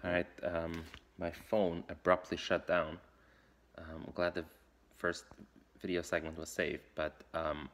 All right, my phone abruptly shut down. I'm glad the first video segment was saved, but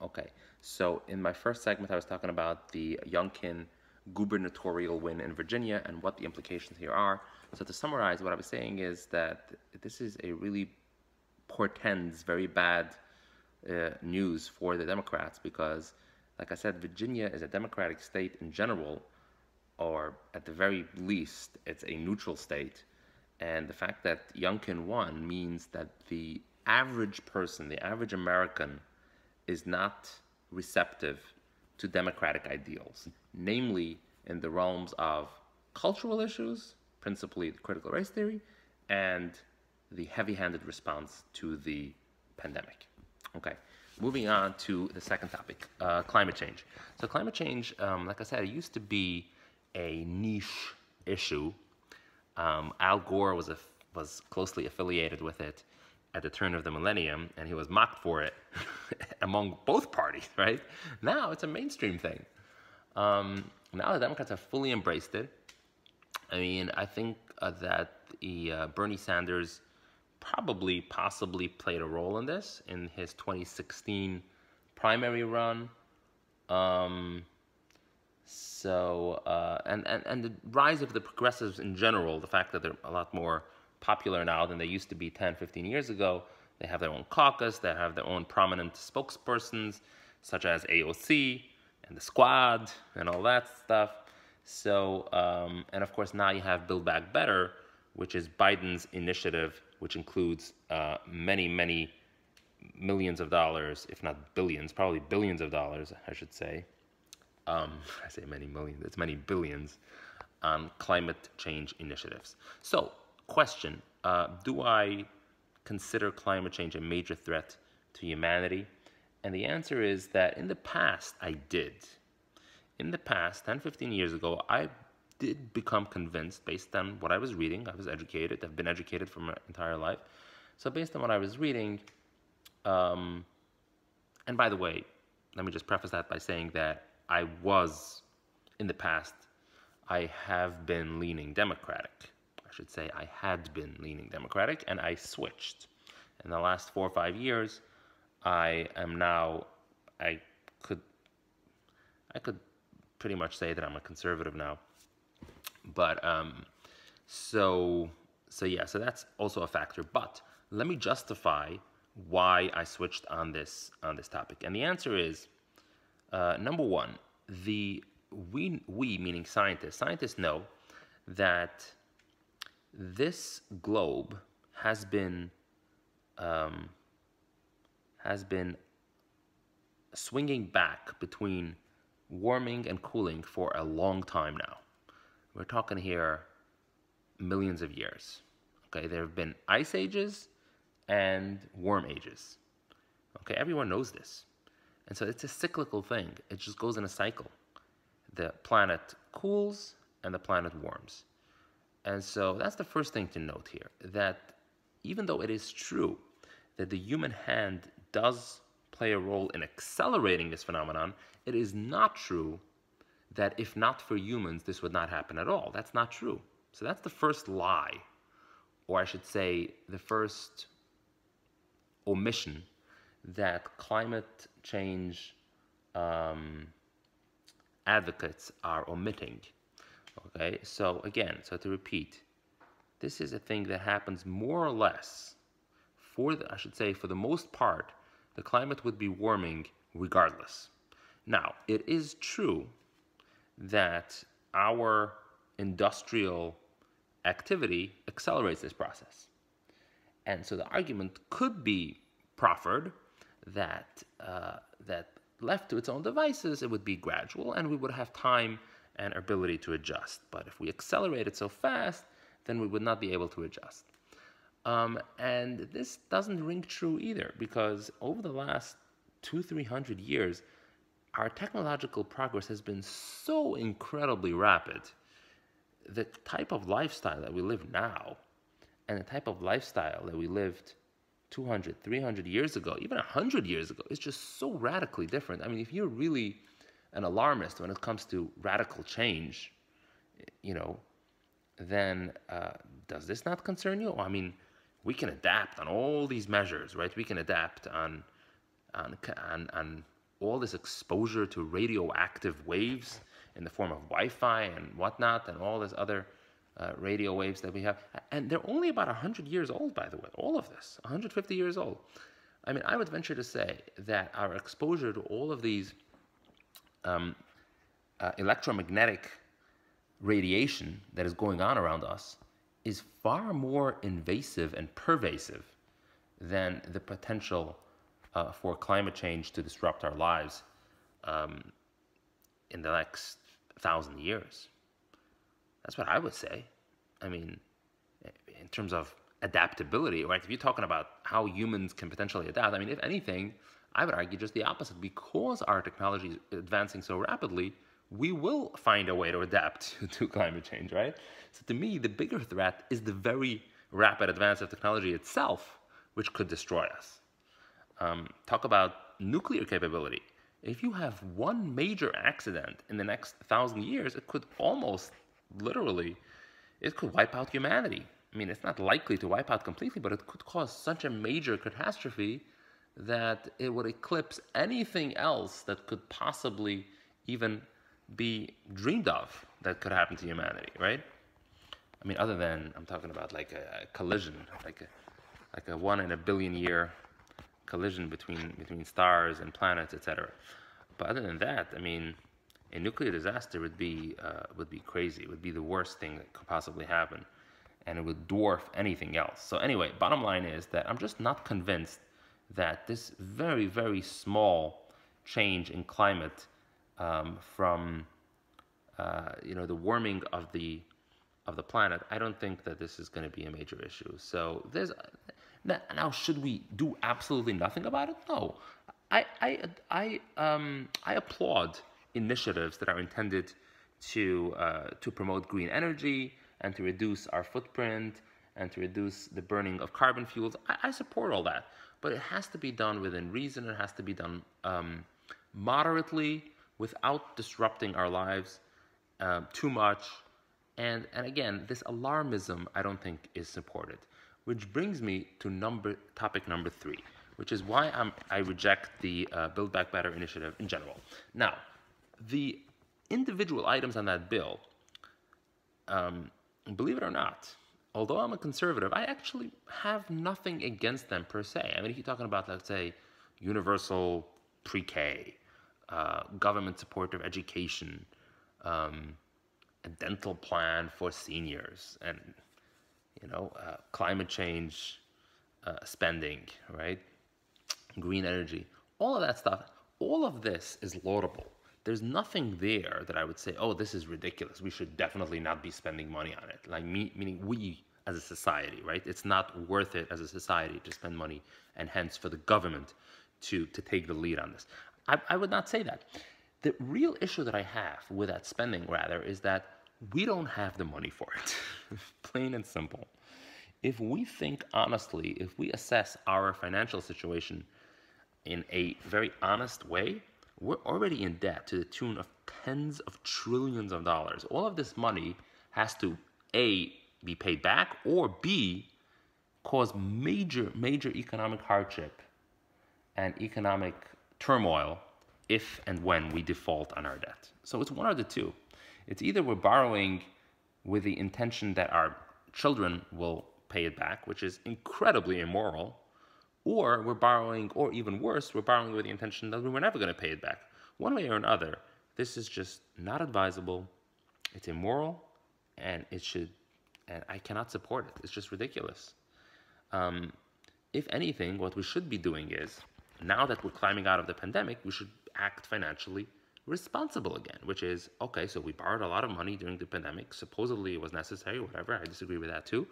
okay. So in my first segment, I was talking about the Youngkin gubernatorial win in Virginia and what the implications here are. So to summarize, what I was saying is that this is a really portends very bad news for the Democrats because, like I said, Virginia is a Democratic state in general, or at the very least, it's a neutral state. And the fact that Youngkin won means that the average person, the average American, is not receptive to democratic ideals, namely in the realms of cultural issues, principally critical race theory, and the heavy-handed response to the pandemic. Okay, moving on to the second topic, climate change. So climate change, like I said, it used to be a niche issue. Al Gore was closely affiliated with it at the turn of the millennium, and he was mocked for it among both parties, right? Now it's a mainstream thing. Now the Democrats have fully embraced it. I mean, I think that Bernie Sanders possibly played a role in this in his 2016 primary run. And the rise of the progressives in general, the fact that they're a lot more popular now than they used to be 10, 15 years ago. They have their own caucus, they have their own prominent spokespersons, such as AOC and the Squad and all that stuff. So, and of course now you have Build Back Better, which is Biden's initiative, which includes many, many millions of dollars, if not billions, probably billions of dollars, I should say. I say many millions, it's many billions on climate change initiatives. So, question, do I consider climate change a major threat to humanity? And the answer is that in the past, I did. In the past, 10, 15 years ago, I did become convinced based on what I was reading. I was educated, I've been educated for my entire life. So based on what I was reading, and by the way, let me just preface that by saying that I was, in the past, I have been leaning Democratic. I should say I had been leaning Democratic, and I switched. In the last 4 or 5 years, I am now, I could pretty much say that I'm a conservative now. But, so that's also a factor. But let me justify why I switched on this topic. And the answer is, number one, we meaning scientists know that this globe has been swinging back between warming and cooling for a long time now. We're talking here millions of years. Okay, there have been ice ages and warm ages. Okay, everyone knows this. And so it's a cyclical thing. It just goes in a cycle. The planet cools and the planet warms. And so that's the first thing to note here, that even though it is true that the human hand does play a role in accelerating this phenomenon, it is not true that if not for humans, this would not happen at all. That's not true. So that's the first lie, or I should say the first omission that climate change advocates are omitting. Okay, so again, so to repeat, this is a thing that happens more or less, I should say for the most part, the climate would be warming regardless. Now, it is true that our industrial activity accelerates this process. And so the argument could be proffered that left to its own devices, it would be gradual and we would have time and ability to adjust. But if we accelerate it so fast, then we would not be able to adjust. And this doesn't ring true either, because over the last 200-300 years, our technological progress has been so incredibly rapid. The type of lifestyle that we live now and the type of lifestyle that we lived 200, 300 years ago, even 100 years ago, is just so radically different. I mean, if you're really an alarmist when it comes to radical change, you know, then does this not concern you? I mean, we can adapt on all these measures, right? We can adapt on all this exposure to radioactive waves in the form of Wi-Fi and whatnot, and all this other radio waves that we have. And they're only about 100 years old, by the way, all of this, 150 years old. I mean, I would venture to say that our exposure to all of these electromagnetic radiation that is going on around us is far more invasive and pervasive than the potential for climate change to disrupt our lives in the next 1,000 years. That's what I would say. I mean, in terms of adaptability, right? If you're talking about how humans can potentially adapt, I mean, if anything, I would argue just the opposite. Because our technology is advancing so rapidly, we will find a way to adapt to climate change, right? So to me, the bigger threat is the very rapid advance of technology itself, which could destroy us. Talk about nuclear capability. If you have one major accident in the next 1,000 years, it could almost literally, it could wipe out humanity. I mean, it's not likely to wipe out completely, but it could cause such a major catastrophe that it would eclipse anything else that could possibly even be dreamed of that could happen to humanity, right? I mean, other than, I'm talking about like a collision, like a 1 in a billion year collision between stars and planets, etc. But other than that, I mean, a nuclear disaster would be crazy. It would be the worst thing that could possibly happen, and it would dwarf anything else. So anyway, bottom line is that I'm just not convinced that this very, very small change in climate from the warming of the planet, I don't think that this is going to be a major issue. So there's now, should we do absolutely nothing about it? No. I applaud initiatives that are intended to promote green energy and to reduce our footprint and to reduce the burning of carbon fuels. I support all that, but it has to be done within reason. It has to be done moderately, without disrupting our lives too much. And again, this alarmism I don't think is supported. Which brings me to topic number 3, which is why I reject the Build Back Better initiative in general. Now, the individual items on that bill, believe it or not, although I'm a conservative, I actually have nothing against them per se. I mean, if you're talking about, let's say, universal pre-K, government support of education, a dental plan for seniors, and climate change spending, right? Green energy, all of that stuff, all of this is laudable. There's nothing there that I would say, oh, this is ridiculous. We should definitely not be spending money on it. Like meaning we as a society, right? It's not worth it as a society to spend money, and hence for the government to take the lead on this. I would not say that. The real issue that I have with that spending, rather, is that we don't have the money for it. Plain and simple. If we think honestly, if we assess our financial situation in a very honest way, we're already in debt to the tune of tens of trillions of dollars. All of this money has to, A, be paid back, or B, cause major, major economic hardship and economic turmoil if and when we default on our debt. So it's one of the two. It's either we're borrowing with the intention that our children will pay it back, which is incredibly immoral, or we're borrowing, or even worse, we're borrowing with the intention that we're never going to pay it back. One way or another, this is just not advisable, it's immoral, and I cannot support it. It's just ridiculous. If anything, what we should be doing is, now that we're climbing out of the pandemic, we should act financially responsible again, which is, okay, so we borrowed a lot of money during the pandemic. Supposedly it was necessary, whatever. I disagree with that too.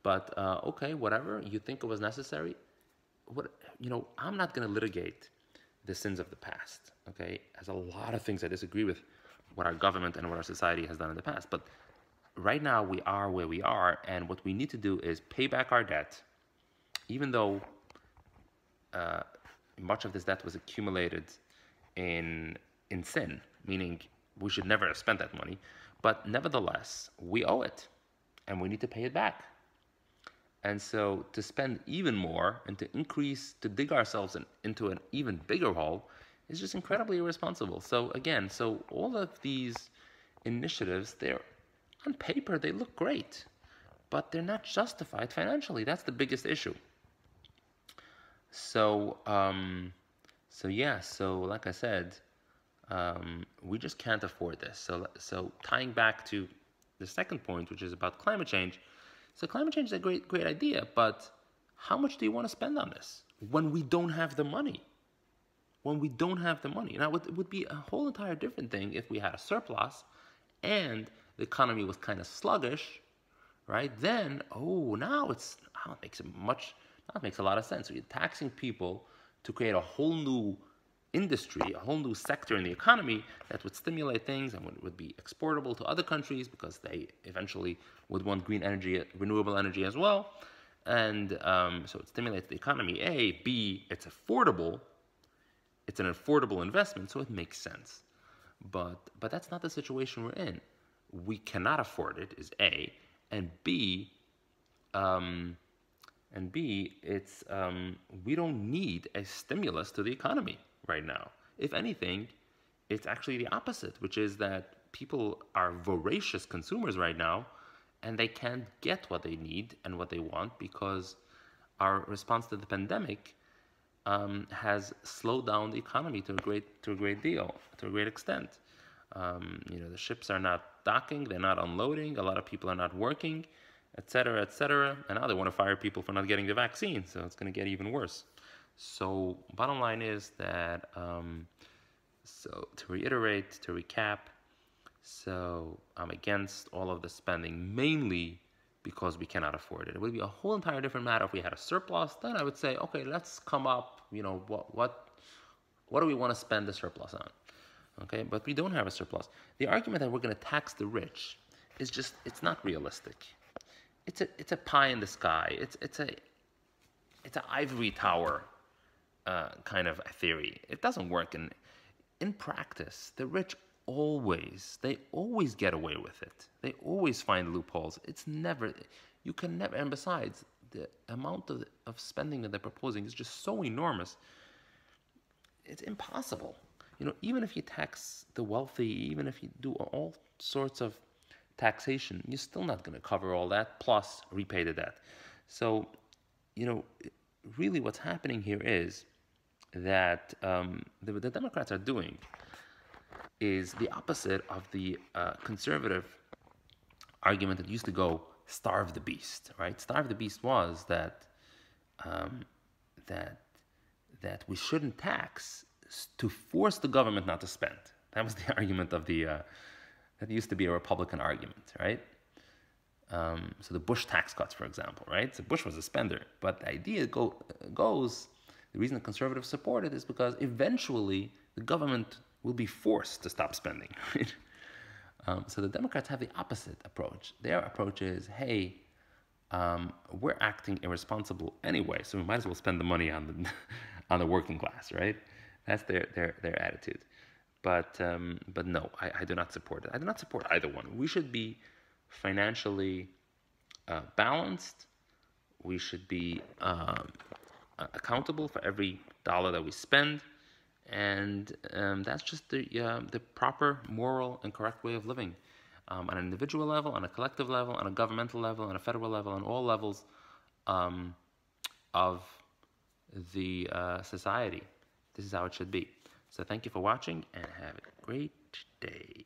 But okay, whatever, you think it was necessary. I'm not going to litigate the sins of the past, okay? There's a lot of things I disagree with what our government and what our society has done in the past. But right now we are where we are, and what we need to do is pay back our debt, even though much of this debt was accumulated in sin, meaning we should never have spent that money. But nevertheless, we owe it. and we need to pay it back. And so to spend even more and to dig ourselves into an even bigger hole is just incredibly irresponsible. So again, so all of these initiatives, they're on paper, they look great, but they're not justified financially. That's the biggest issue. So, so like I said, we just can't afford this. So tying back to the second point, which is about climate change. So climate change is a great idea, but how much do you want to spend on this when we don't have the money? When we don't have the money. Now, it would be a whole entire different thing if we had a surplus and the economy was kind of sluggish, right? Then, now it makes a lot of sense. So you're taxing people to create a whole new industry, a whole new sector in the economy that would stimulate things and would be exportable to other countries because they eventually would want green energy, renewable energy as well. And so it stimulates the economy, A. B, it's affordable. It's an affordable investment, so it makes sense. But that's not the situation we're in. We cannot afford it, is A. And B, it's we don't need a stimulus to the economy right now. If anything, it's actually the opposite, which is that people are voracious consumers right now, and they can't get what they need and what they want because our response to the pandemic has slowed down the economy to a great extent. The ships are not docking, they're not unloading, a lot of people are not working, etc., etc. And now they want to fire people for not getting the vaccine, so it's going to get even worse. So bottom line is that, so to reiterate, to recap, so I'm against all of the spending, mainly because we cannot afford it. It would be a whole entire different matter if we had a surplus. Then I would say, okay, let's come up, what do we want to spend the surplus on? Okay, but we don't have a surplus. The argument that we're going to tax the rich is just, it's not realistic. It's a pie in the sky. It's an ivory tower kind of a theory. It doesn't work in practice. The rich they always get away with it. They always find loopholes. You can never, and besides, the amount of spending that they're proposing is just so enormous. It's impossible. Even if you tax the wealthy, even if you do all sorts of taxation, you're still not going to cover all that, plus repay the debt. So, really what's happening here is that the Democrats are doing is the opposite of the conservative argument that used to go starve the beast, right? Starve the beast was that that we shouldn't tax to force the government not to spend. That was the argument of that used to be a Republican argument, right? So the Bush tax cuts, for example, right? So Bush was a spender, but the idea goes, the reason the conservatives support it is because eventually the government will be forced to stop spending. Right? So the Democrats have the opposite approach. Their approach is, hey, we're acting irresponsible anyway, so we might as well spend the money on the working class, right? That's their attitude. But no, I do not support it. I do not support either one. We should be financially balanced. We should be accountable for every dollar that we spend, and that's just the proper moral and correct way of living, on an individual level, on a collective level, on a governmental level, on a federal level, on all levels of the society. This is how it should be. So thank you for watching, and have a great day.